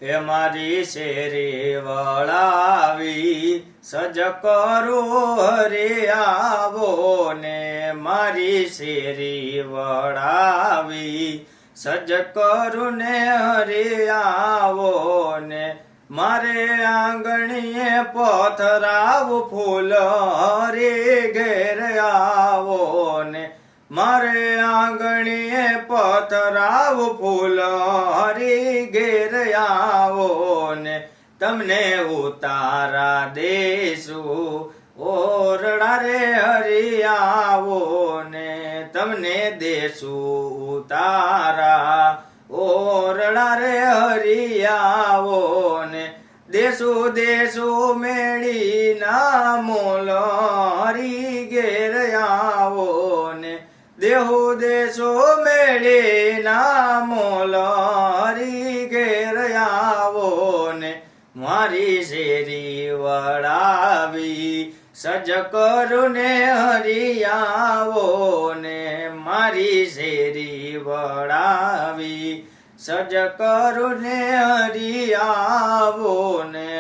એ મારી શેરી વળાવી સજ કરું હરે આવો ને મારી શેરી વળાવી સજ કરું ને હરે આવો ને મારે આંગણીએ પથરાવું ફૂલ હરે ઘેર આવો ને મારે આંગણીએ પથરાવું ફૂલ હરી ઘેર આવો ને તમને ઉતારા દેશું ઓરડા રે હરી આવો ને તમને દેશું ઉતારા ઓરડા રે હરી આવો ને દેશું દેશું મેળી ના મોલ હરી ઘેર આવો ને દેહુ દેશો મેળી ના મોલ હરી ઘેર આવો ને મારી શેરી વળાવી સજ કરું ને હરી આવો ને મારી શેરી વળાવી સજ કરું ને હરી આવો ને।